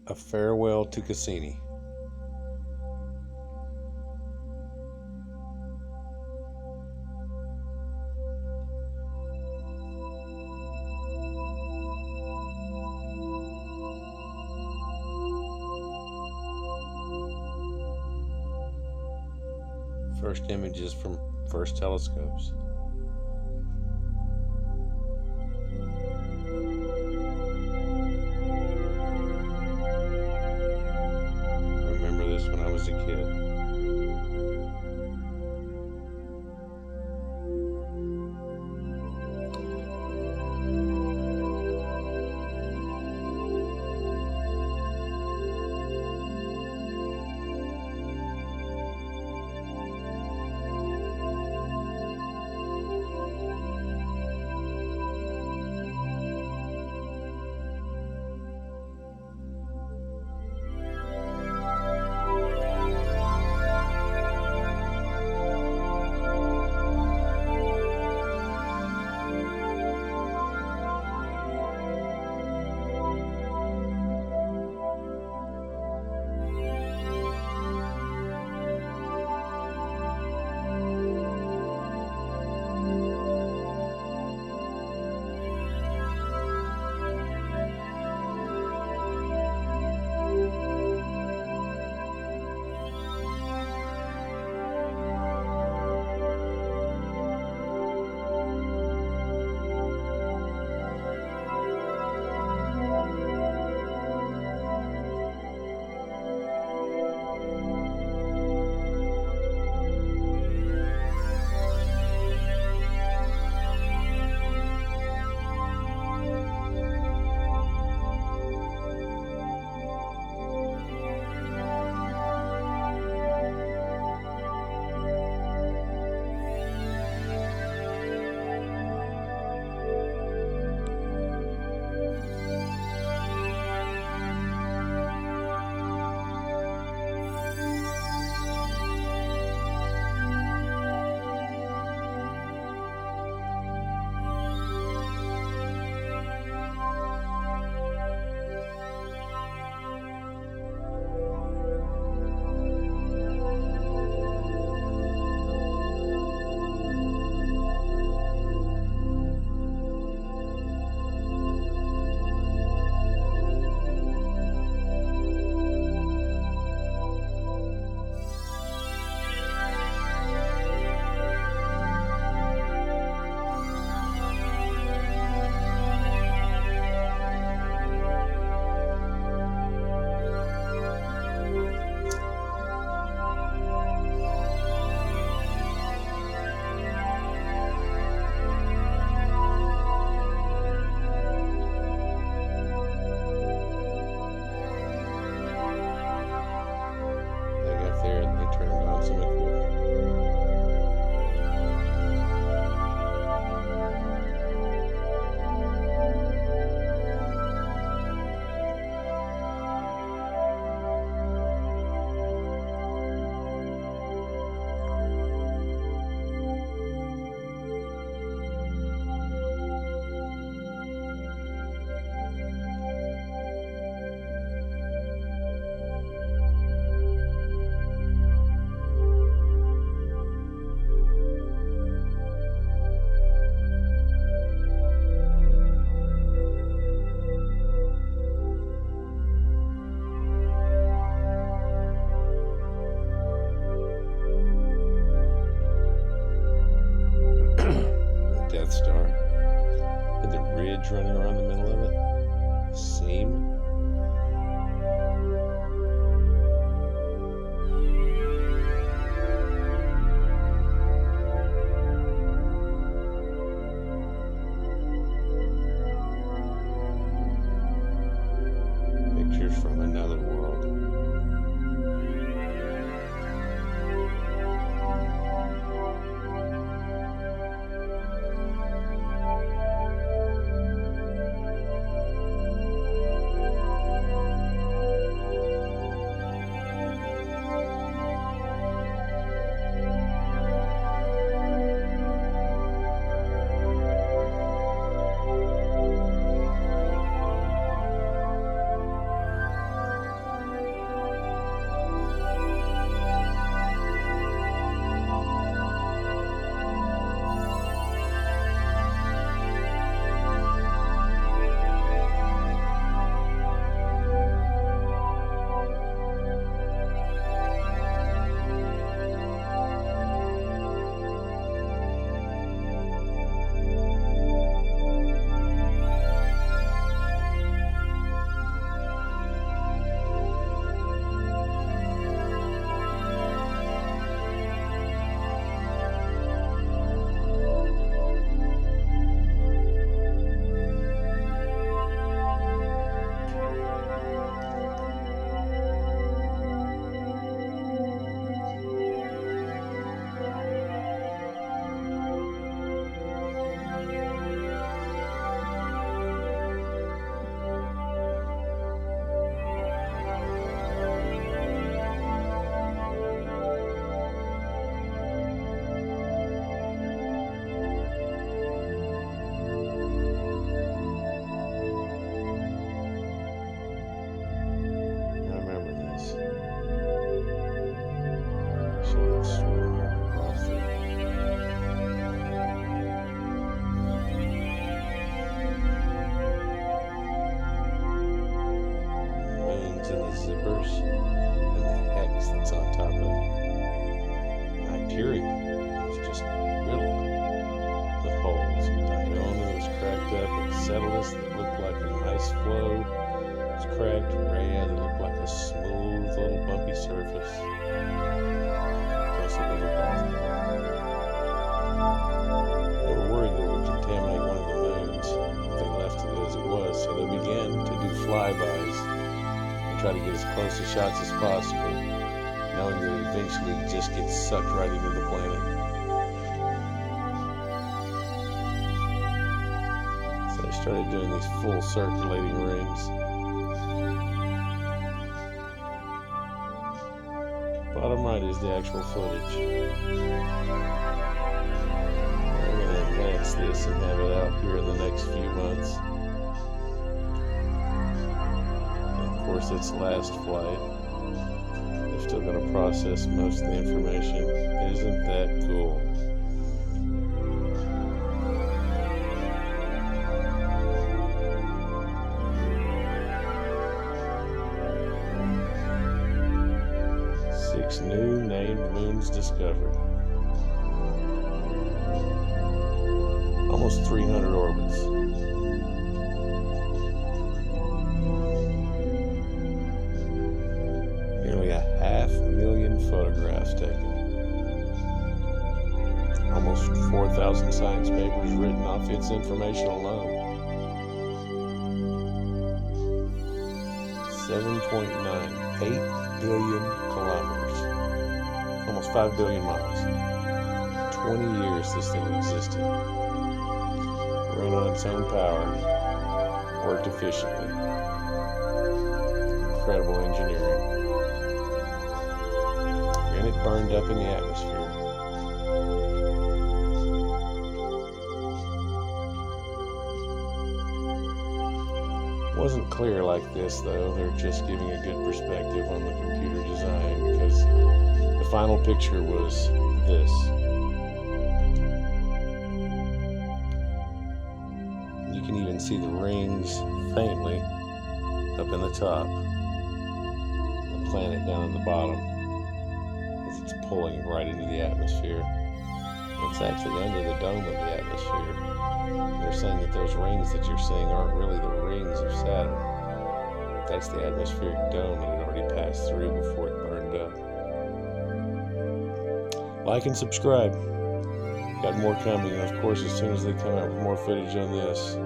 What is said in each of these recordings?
A Farewell to Cassini. First images from first telescopes. I remember this when I was a kid. Running around the middle of it. Seam. Pictures from another world. zippers, and the hex that's on top of it. Hyperion was just riddled with holes. Diona was cracked up, and Cetulus that looked like an ice floe was cracked. Rhea that looked like a smooth little bumpy surface. Plus a little ball. They were worried that it would contaminate one of the moons if they left it as it was, so they began to do flybys and try to get as close to shots as possible, knowing that it eventually just gets sucked right into the planet. So they started doing these full circulating rings. Bottom right is the actual footage. We're going to advance this and have it out here in the next few months. And of course, its last flight. They're still going to process most of the information. Isn't that cool? New named moons discovered. Almost 300 orbits. Nearly 500,000 photographs taken. Almost 4,000 science papers written off its information alone. 7.98 billion kilometers. Almost 5 billion miles. 20 years this thing existed. Ran on its own power. Worked efficiently. Incredible engineering. And it burned up in the atmosphere. Wasn't clear like this though. They're just giving a good perspective on the computer design, because the final picture was this. You can even see the rings faintly up in the top. The planet down in the bottom as it's pulling right into the atmosphere. It's actually under the dome of the atmosphere. They're saying that those rings that you're seeing aren't really the rings of Saturn. That's the atmospheric dome that had already passed through before it burned up. Like and subscribe. Got more coming, and of course, as soon as they come out with more footage on this,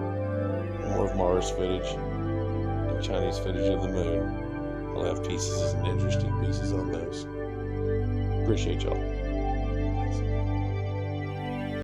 more of Mars footage, and Chinese footage of the moon, I'll have pieces and interesting pieces on those. Appreciate y'all.